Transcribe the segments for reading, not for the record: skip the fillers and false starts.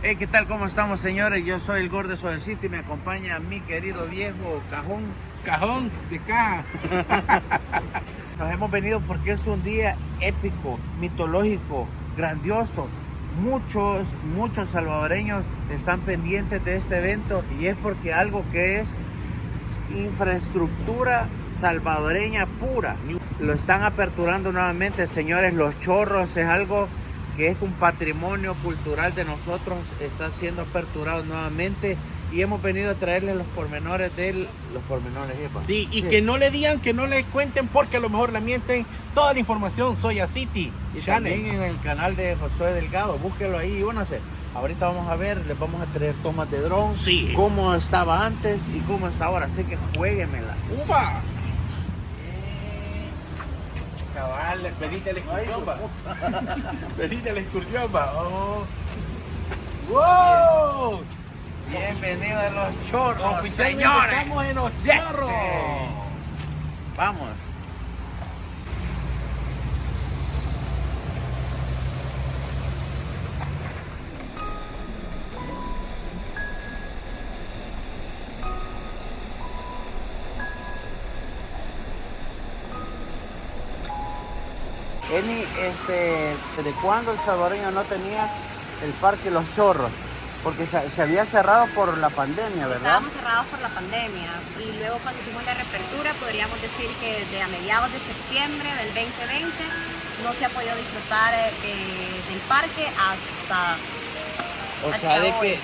Hey, ¿qué tal? ¿Cómo estamos, señores? Yo soy el Gordo Suavecito y me acompaña mi querido viejo Cajón. Cajón de caja. Nos hemos venido porque es un día épico, mitológico, grandioso. Muchos salvadoreños están pendientes de este evento y es porque algo que es infraestructura salvadoreña pura lo están aperturando nuevamente, señores. Los Chorros es algo que es un patrimonio cultural de nosotros, está siendo aperturado nuevamente y hemos venido a traerles los pormenores epa. Sí, y que no le digan, que no le cuenten porque a lo mejor la mienten. Toda la información, Soya City. Y también en el canal de Josué Delgado, búsquelo ahí y únase. Ahorita vamos a ver, les vamos a traer tomas de dron, Sí. cómo estaba antes y cómo está ahora, así que jueguemela. ¡Uva! Cabal, venite a la excursión, va. Venite a la excursión, va. Oh. ¡Wow! Bienvenidos a los Chorros, Oficialmente señores. estamos en los Yeah. Chorros. Vamos. Eni, ¿desde cuándo el salvadoreño no tenía el parque Los Chorros? Porque se había cerrado por la pandemia, ¿verdad? Estábamos cerrados por la pandemia y luego cuando hicimos la reapertura podríamos decir que desde a mediados de septiembre del 2020 no se ha podido disfrutar del parque hasta O sea, hoy.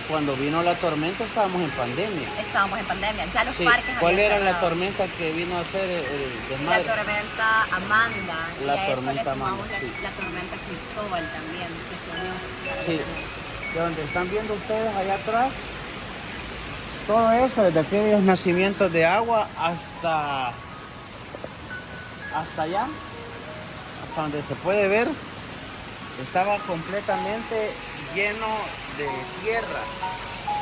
cuando vino la tormenta estábamos en pandemia. Estábamos en pandemia, ya los Sí. parques ¿Cuál habían era la cerrado. tormenta que vino a hacer el La desmadre? tormenta Amanda La y a eso tormenta le sumamos Amanda, sí. la tormenta Cristóbal también que se unió. Sí. De donde están viendo ustedes allá atrás, todo eso, desde aquellos nacimientos de agua hasta allá, hasta donde se puede ver, estaba completamente lleno de tierra.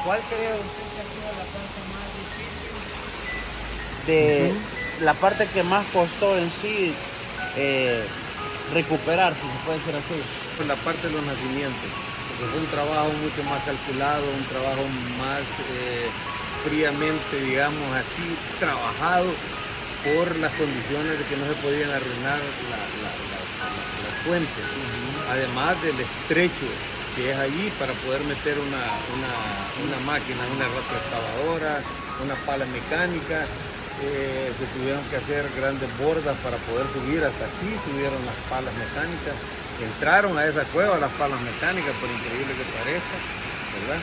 ¿Cuál cree usted que ha sido la parte más difícil? La parte que más costó en sí recuperar, si se puede decir así. En la parte de los nacimientos, porque fue un trabajo mucho más calculado, un trabajo más fríamente, digamos así, trabajado por las condiciones de que no se podían arruinar las fuentes, además del estrecho que es allí para poder meter una máquina, una excavadora, una pala mecánica. Se tuvieron que hacer grandes bordas para poder subir hasta aquí, subieron las palas mecánicas, entraron a esa cueva las palas mecánicas, por increíble que parezca, ¿verdad?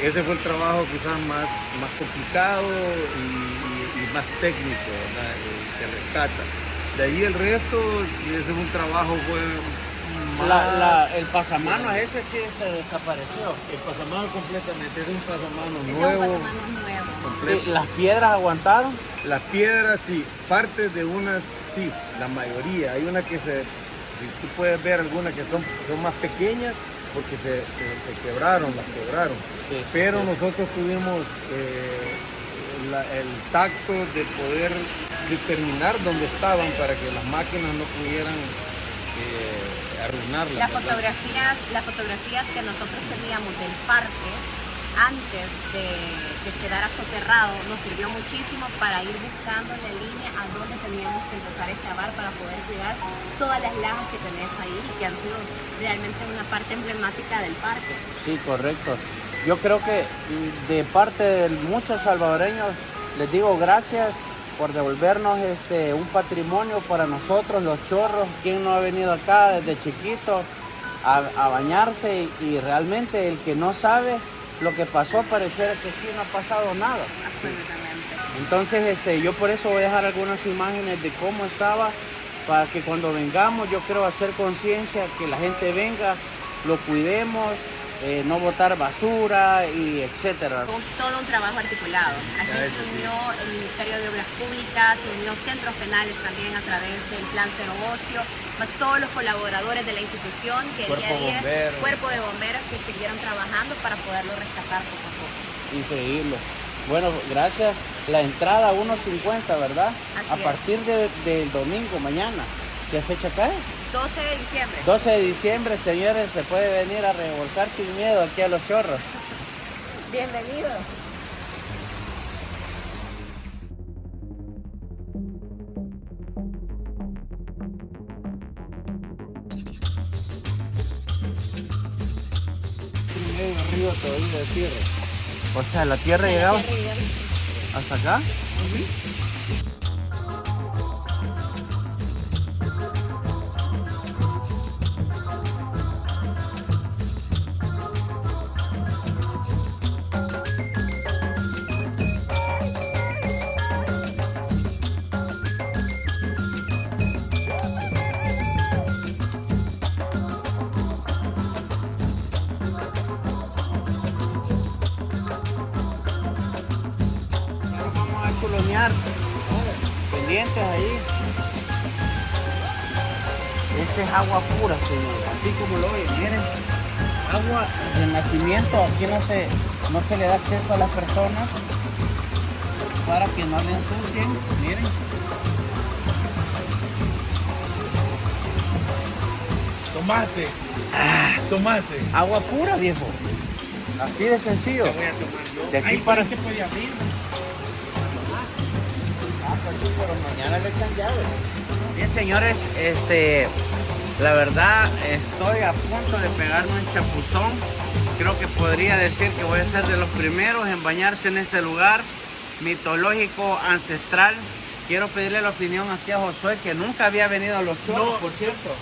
Ese fue el trabajo quizás más complicado y más técnico, ¿verdad? Que rescata. De ahí el resto, ese fue un trabajo El pasamanos ese sí se desapareció. el pasamano completamente, es un pasamano Ese es un nuevo, pasamano nuevo. completo. Sí, las piedras aguantaron. Las piedras sí, partes de unas sí, la mayoría. Hay unas que si tú puedes ver algunas que son más pequeñas porque se quebraron, las quebraron. Sí, Pero sí. nosotros tuvimos el tacto de poder determinar dónde estaban para que las máquinas no pudieran arruinarlas. ¿verdad? Las fotografías que nosotros teníamos del parque antes de quedar soterrado nos sirvió muchísimo para ir buscando la línea a dónde teníamos que empezar a excavar para poder cuidar todas las lajas que tenés ahí y que han sido realmente una parte emblemática del parque. Sí, correcto. Yo creo que de parte de muchos salvadoreños les digo gracias por devolvernos un patrimonio para nosotros, los Chorros. ¿Quién no ha venido acá desde chiquito a bañarse? Y realmente el que no sabe lo que pasó, pareciera que aquí no ha pasado nada. Absolutamente. Entonces, yo por eso voy a dejar algunas imágenes de cómo estaba, para que cuando vengamos, yo quiero hacer conciencia, que la gente venga, lo cuidemos, no botar basura y etcétera. Todo un trabajo articulado. Aquí se unió el Ministerio de Obras Públicas, se unió centros penales también a través del Plan Cero Ocio, más todos los colaboradores de la institución que cuerpo de bomberos que siguieron trabajando para poderlo rescatar poco a poco. Increíble. Bueno, gracias. La entrada 1.50, ¿verdad? Así A es. partir del domingo, mañana. ¿Qué fecha cae? 12 de diciembre. 12 de diciembre, señores, se puede venir a revolcar sin miedo aquí a Los Chorros. Bienvenido. Medio río todavía de tierra. O sea, la tierra llegaba hasta acá. Vamos a colonear pendientes ahí. Esta es agua pura, señores, así como lo oyen, miren. Agua de nacimiento, aquí no se le da acceso a las personas para que no le ensucien, miren. Tomate. Tomate. Agua pura, viejo. Así de sencillo. Te voy a tomar yo. De aquí Ay, para... ¿qué puede abrir? Pero mañana le echan llave. Bien, señores, la verdad estoy a punto de pegarme un chapuzón. Creo que podría decir que voy a ser de los primeros en bañarse en este lugar mitológico, ancestral. Quiero pedirle la opinión aquí a Josué, que nunca había venido a Los Chorros, No, por cierto.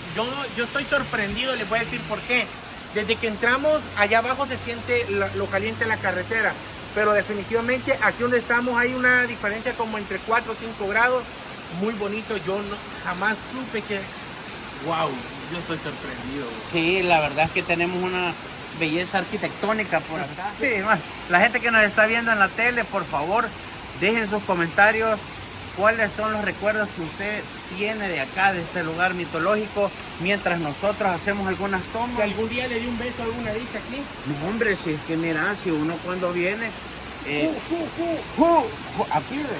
Yo estoy sorprendido, les voy a decir por qué. Desde que entramos, allá abajo se siente lo caliente en la carretera. Pero definitivamente aquí donde estamos hay una diferencia como entre 4 o 5 grados. Muy bonito, jamás supe que... ¡Wow! Yo estoy sorprendido. Sí, la verdad es que tenemos una belleza arquitectónica por acá. Sí, la gente que nos está viendo en la tele, por favor, dejen sus comentarios. ¿Cuáles son los recuerdos que usted tiene de acá, de este lugar mitológico, mientras nosotros hacemos algunas tomas? ¿Que algún día le di un beso a alguna dicha aquí? No, hombre, si es que mira, si uno cuando viene... aquí ve.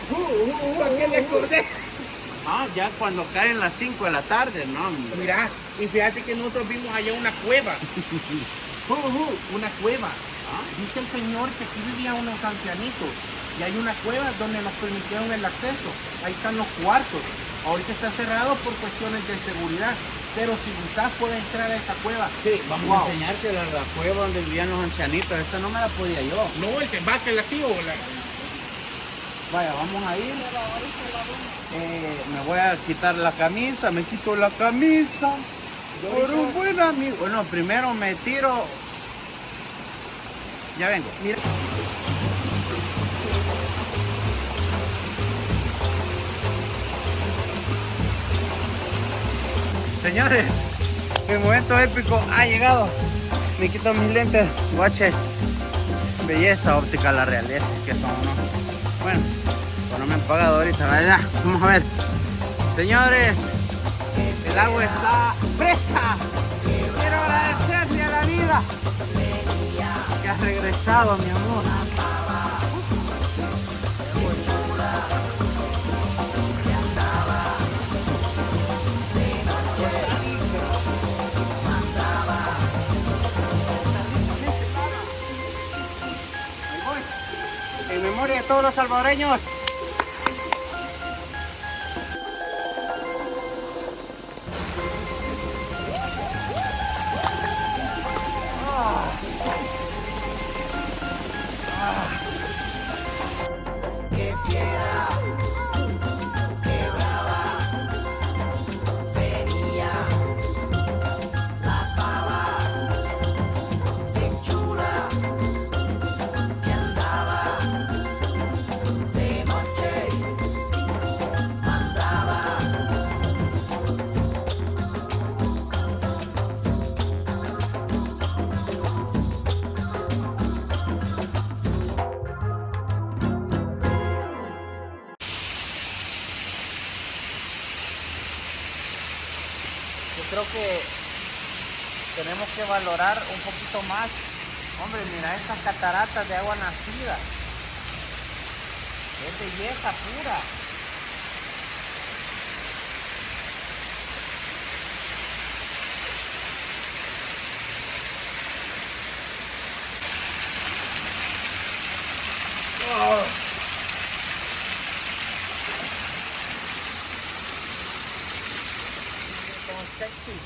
¿Por qué me acordé? Ah, ya cuando caen las 5 de la tarde, no, hombre. Mira, y fíjate que nosotros vimos allá una cueva. Una cueva. Dice el señor que aquí vivían unos ancianitos. Y hay una cueva donde nos permitieron el acceso. Ahí están los cuartos. Ahorita está cerrado por cuestiones de seguridad. Pero si gustas puedes entrar a esa cueva. Sí, vamos a enseñarse la cueva donde vivían los ancianitos. Esta no me la podía yo. No, el que va que la tío. Vaya, vamos a ir. Me voy a quitar la camisa. Me quito la camisa. Por un buen amigo. Bueno, primero me tiro. Ya vengo. Mira. Señores, el momento épico ha llegado. Me quito mis lentes. Guache. Belleza óptica la realeza que son, ¿no? Bueno, pues no me han pagado ahorita, ¿verdad? Vamos a ver. Señores, el agua está fresca. Quiero agradecerle a la vida que has regresado, mi amor. En memoria de todos los salvadoreños. Qué fiera, qué brava, venía la pava, bien chula, que andaba de noche, mandaba. Yo creo que tenemos que valorar un poquito más. Hombre, mira estas cataratas de agua nacida. Es belleza pura.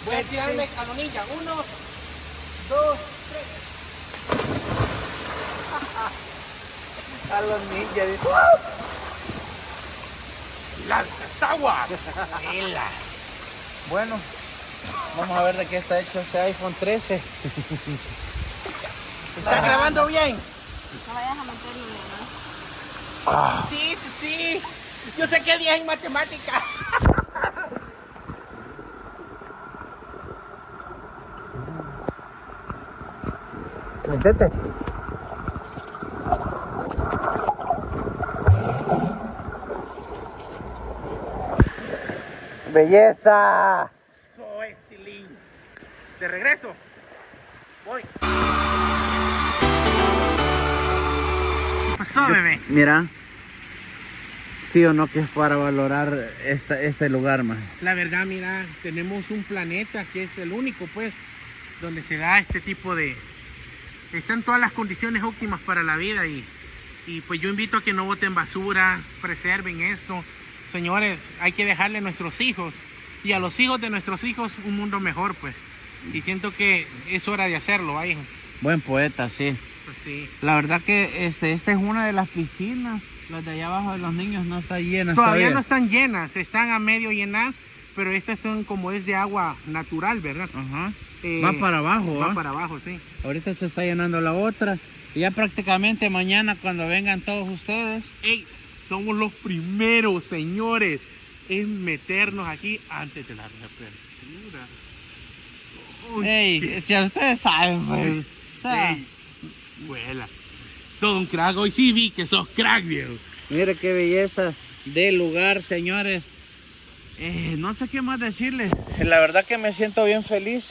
Voy a tirarme canonilla. 1, 2, 3. A los ninjas. Dice. ¡Lanza agua! ¡Mela! Bueno, vamos a ver de qué está hecho este iPhone 13. ¿Está grabando bien? No vayas a meterlo, ¿no? Sí, sí, sí. Yo sé que 10 en matemáticas. Métete. ¡Belleza! Soy estilín. De regreso. Voy. ¿Qué pasó, bebé? Mira, sí o no que es para valorar este lugar, man. La verdad, mira, tenemos un planeta que es el único, pues, donde se da este tipo de... Están todas las condiciones óptimas para la vida y pues yo invito a que no boten basura, preserven esto. Señores, hay que dejarle a nuestros hijos y a los hijos de nuestros hijos un mundo mejor, pues. Y siento que es hora de hacerlo, hijo. Buen poeta, sí. Pues sí. La verdad que esta es una de las piscinas. Las de allá abajo de los niños no está llena. Todavía no están llenas, están a medio llenar, pero estas son como es de agua natural, ¿verdad? Ajá. Va para abajo, Va ¿ah? para abajo, sí. Ahorita se está llenando la otra. Y ya prácticamente mañana cuando vengan todos ustedes. ¡Ey! Somos los primeros, señores, en meternos aquí antes de la reapertura. Uy, Ey, si a ustedes saben, pues. O sea, ey, vuela. Todo un crack. Hoy sí vi que sos crack, viejo. mire qué belleza de lugar, señores. No sé qué más decirles. La verdad que me siento bien feliz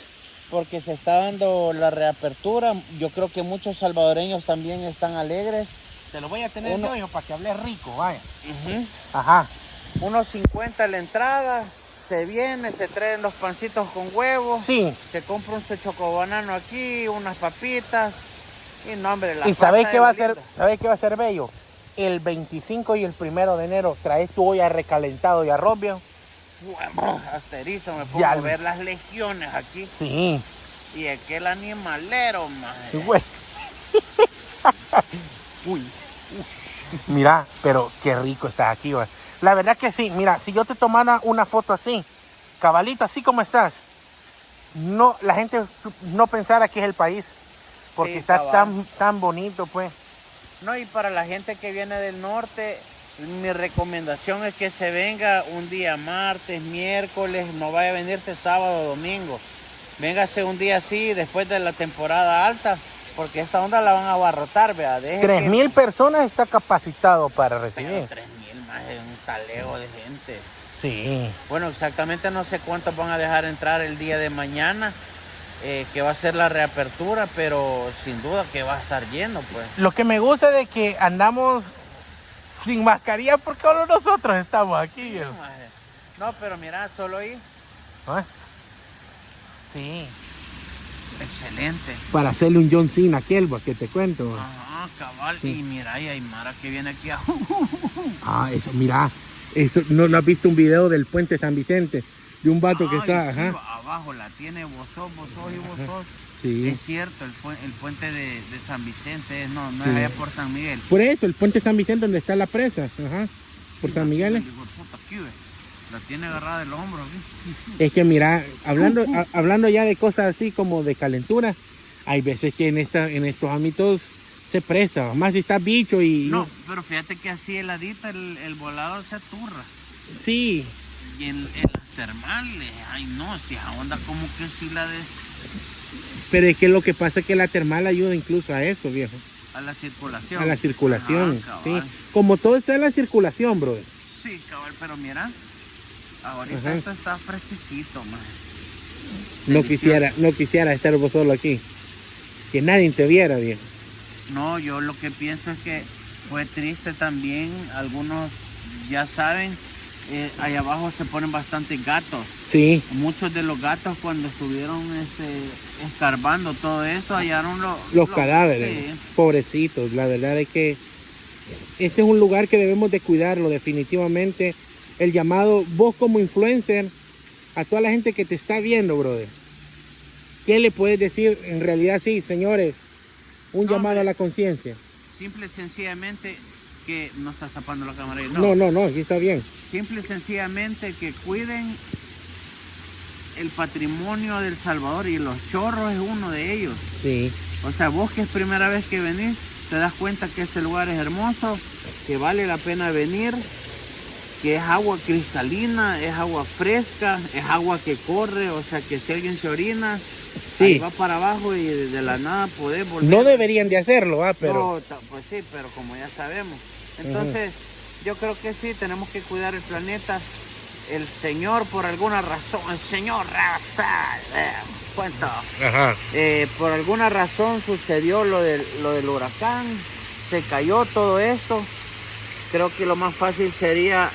porque se está dando la reapertura. Yo creo que muchos salvadoreños también están alegres. Te lo voy a tener yo para que hables rico, vaya. Ujú. Ajá. Unos 50 la entrada. Se viene, se traen los pancitos con huevo. Sí. Se compra un chocobanano aquí, unas papitas. Y no, hombre, la ¿Y sabéis pasta qué va a es ser? linda. ¿Sabéis qué va a ser bello? El 25 y el 1 de enero traes tu olla recalentado de arroz, viejo. Bueno, asterizo, me pongo Ya a lo- ver las legiones aquí. Sí. Y aquel animalero, madre. Güey. Uy. Mira, pero qué rico estás aquí, güey. La verdad que sí, mira, si yo te tomara una foto así, cabalito, así como estás, no, la gente no pensara que es el país, porque Sí, está cabal. tan bonito, pues. No, y para la gente que viene del norte, mi recomendación es que se venga un día martes, miércoles, no vaya a venirse sábado o domingo. Véngase un día así, después de la temporada alta, porque esta onda la van a abarrotar, vea. 3,000 personas está capacitado para recibir. 3,000 más de un taleo de gente. Sí. Bueno, exactamente no sé cuántos van a dejar entrar el día de mañana, que va a ser la reapertura, pero sin duda que va a estar lleno, pues. Lo que me gusta de que andamos sin mascarilla porque solo nosotros estamos aquí, viejo. Maje. No, pero mira, solo ahí. ¿Ah? Sí. Excelente. Para hacerle un John Cena a aquel, pues, que te cuento. Ajá, cabal. Sí. Y mira, y hay Mara que viene aquí a... Ah, eso, mira. Eso, ¿no lo has visto un video del puente San Vicente? De un vato que Ay, está, sí, ajá. abajo la tiene vos sos y vos sos. Sí. Es cierto, el puente de San Vicente, no Sí. es allá por San Miguel. Por eso, el puente San Vicente donde está la presa, ajá. Por San Miguel. Hijo de puta, aquí, ve. La tiene agarrada del hombro, ¿sí? Es que mira, hablando ya de cosas así como de calentura, hay veces que en estos ámbitos se presta, más si está bicho y... No, pero fíjate que así heladita el volador se aturra. Sí, Y en las termales, ay no, si a onda como que sí la des... pero es que lo que pasa es que la termal ayuda incluso a eso, viejo. A la circulación. A la circulación, Ajá, sí. cabal. Como todo está en la circulación, brother. Sí, cabal, pero mira, ahorita Ajá. esto está fresquecito, man. No Delicioso. quisiera estar vos solo aquí. Que nadie te viera, viejo. No, yo lo que pienso es que fue triste también, algunos ya saben, allá abajo se ponen bastantes gatos. Sí, Muchos de los gatos cuando estuvieron escarbando todo eso hallaron los cadáveres, sí. pobrecitos. La verdad es que este es un lugar que debemos de cuidarlo definitivamente. El llamado, vos como influencer, a toda la gente que te está viendo, brother, ¿qué le puedes decir? En realidad sí, señores, un llamado a la conciencia. Simple y sencillamente que no estás tapando la cámara. No, aquí está bien. Simple y sencillamente que cuiden el patrimonio del Salvador, y los chorros es uno de ellos. Sí. O sea, vos que es primera vez que venís, te das cuenta que este lugar es hermoso, que vale la pena venir, que es agua cristalina, es agua fresca, es agua que corre, o sea que si alguien se orina, Sí. ahí va para abajo y de la nada podés volver. No deberían de hacerlo, pero... No, pues sí, pero como ya sabemos. Entonces, yo creo que sí, tenemos que cuidar el planeta. El Señor, por alguna razón, el Señor, cuento. Ajá. Por alguna razón sucedió lo del huracán, se cayó todo esto. Creo que lo más fácil sería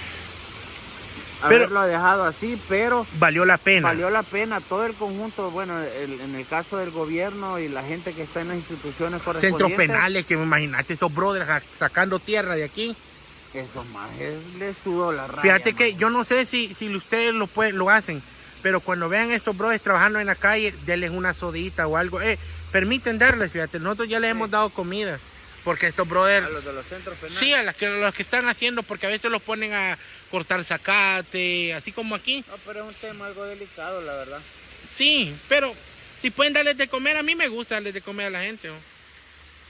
haberlo dejado así, pero Valió la pena. valió la pena. Todo el conjunto, bueno, en el caso del gobierno y la gente que está en las instituciones correspondientes. Centros penales, que me imaginaste esos brothers sacando tierra de aquí. Esos más les sudó la raya. Fíjate que man. yo no sé si ustedes lo hacen, pero cuando vean estos brothers trabajando en la calle, denles una sodita o algo. Permiten darles, fíjate, nosotros ya les hemos dado comida, porque estos brothers... A los de los centros penales. Sí, a los que están haciendo, porque a veces los ponen a cortar zacate, así como aquí. No, pero es un tema algo delicado, la verdad. Sí, pero si pueden darles de comer, a mí me gusta darles de comer a la gente. ¿No?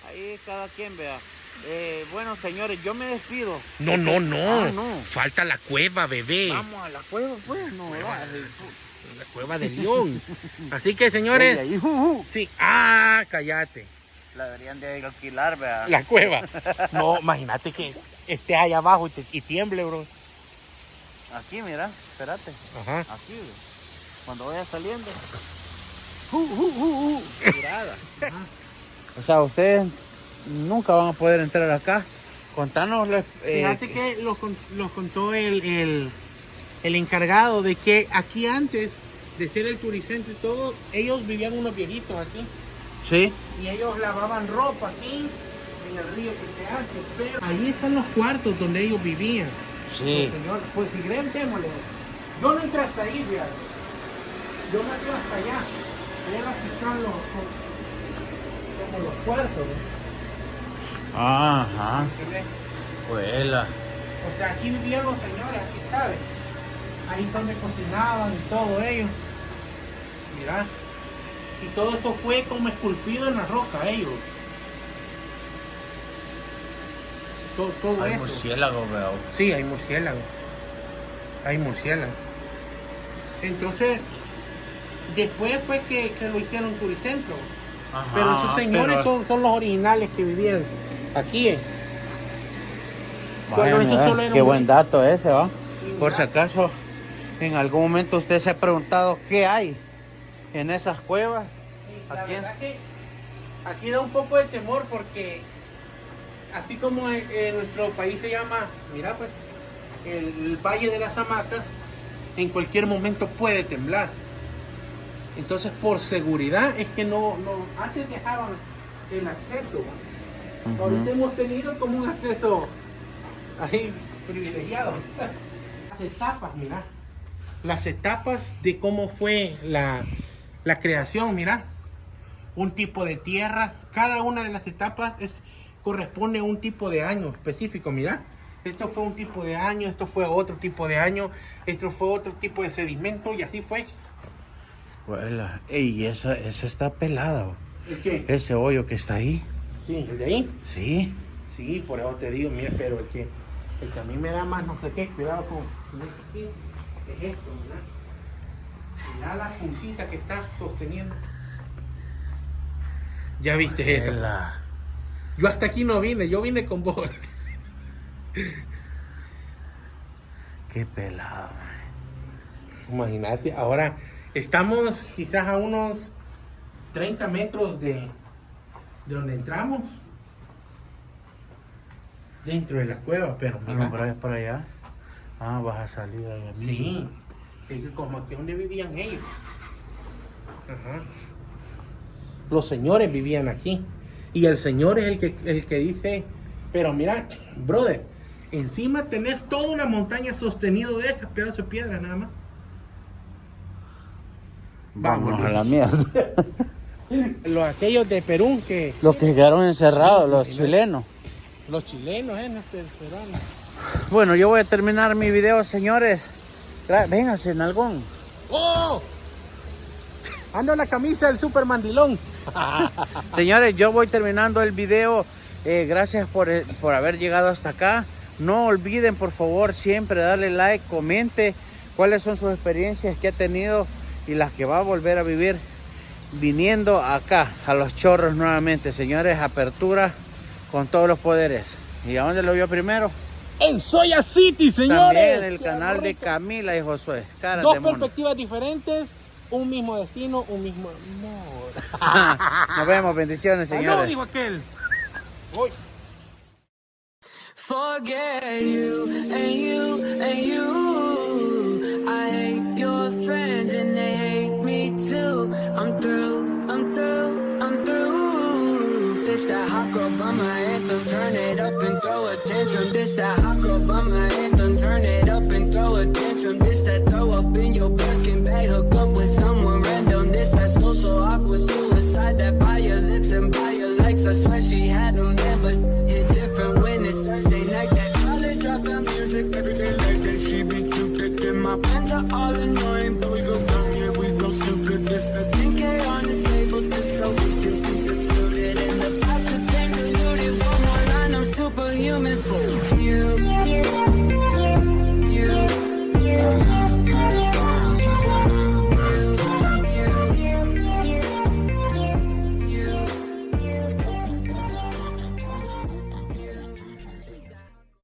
Ahí cada quien vea. Bueno, señores, yo me despido. No. Ah, no. Falta la cueva, bebé. Vamos a la cueva, pues. No, La cueva de León. Así que, señores... ahí, Sí, cállate. la deberían de alquilar, vea. La cueva. No, imagínate que esté allá abajo y tiemble, bro. Aquí, mira, espérate. Ajá. Aquí, cuando vaya saliendo. Tirada. O sea, ustedes nunca van a poder entrar acá. Contanos. Fíjate que los contó el encargado de que aquí antes de ser el turicentro y todo, ellos vivían unos viejitos aquí. Sí. Y ellos lavaban ropa aquí en el río que se hace. Pero ahí están los cuartos donde ellos vivían. Sí. Señor, pues si creen, démosle. Yo no entré hasta ahí, fíjate. Yo me fui hasta allá. Pero aquí están como los cuartos. ¿No? Ajá. ¿Entiendes? Huela. O sea, aquí vivían los señores, aquí sabes. Ahí es donde cocinaban y todo ellos. Mirá. Y todo esto fue como esculpido en la roca, ellos. Todo Hay esto. murciélago, veo. Sí, hay murciélagos. Hay murciélagos. Entonces, después fue que lo hicieron turicentro. Ajá, Pero esos señores son los originales que vivían aquí. Cuando eso solo era Qué un- buen dato ese, ¿va? Sí, Por si mira. acaso, en algún momento usted se ha preguntado qué hay en esas cuevas. La Aquí es- verdad que aquí da un poco de temor porque así como en nuestro país se llama, mira pues, el Valle de las Hamacas, en cualquier momento puede temblar. Entonces por seguridad es que no antes dejaban el acceso. Ahorita hemos tenido como un acceso ahí privilegiado. Las etapas, mira. Las etapas de cómo fue la creación, mira. Un tipo de tierra. Cada una de las etapas corresponde a un tipo de año específico, mira. Esto fue un tipo de año, esto fue otro tipo de año, esto fue otro tipo de sedimento y así fue. Huela. Ey, esa está pelada, ¿va? ¿El qué? Ese hoyo que está ahí. Sí, el de ahí. Sí. Sí, por eso te digo, mira, pero el que a mí me da más no sé qué, cuidado con esto aquí, es esto, mira. Mira la puntita que está sosteniendo. Ya viste eso. Huela. Yo hasta aquí no vine, yo vine con vos. Qué pelado, man. Imagínate, ahora estamos quizás a unos 30 metros de donde entramos. Dentro de la cueva, pero Ah, mira. no, por allá. Ah, vas a salir ahí. Sí, es que como aquí donde vivían ellos. Ajá. Los señores vivían aquí. Y el señor es el que dice, pero mira, brother, encima tenés toda una montaña sostenido de esas pedazos de piedra nada más. Vámonos a la mierda. Aquellos de Perú que Los que quedaron encerrados, los chilenos. los chilenos, no peruanos. Bueno, yo voy a terminar mi video, señores. Vénganse, nalgón. ¡Oh! Ando en la camisa del super mandilón. Señores, yo voy terminando el video. Gracias por haber llegado hasta acá. No olviden, por favor, siempre darle like, comente cuáles son sus experiencias que ha tenido y las que va a volver a vivir viniendo acá a Los Chorros nuevamente. Señores, apertura con todos los poderes. ¿Y a dónde lo vio primero? En Soya City, señores. También en el Qué canal de rico. Camila y Josué. Caras Dos de mono. perspectivas diferentes, un mismo destino, un mismo amor. Nos vemos, bendiciones, Ah, no, señores. dijo aquel. Uy. Forget you and you and you. I hate your friends and they hate me too. I'm through, I'm through, I'm through. This that hot girl by my anthem, turn it up and throw a tantrum. This that hot girl by my anthem, turn it up and throw a tantrum. This that throw up in your Birkin bag, hook up with someone random. This that social awkward suicide, that buy your lips and buy your likes. I swear she had them there, but hit different when it's Thursday night. That college dropout music every day like that. She be too thick and my friends are all annoying, but we go dumb, yeah, we go stupid. This the 10K on the table just so we can be secluded. And the back of things diluted. One more line, I'm superhuman.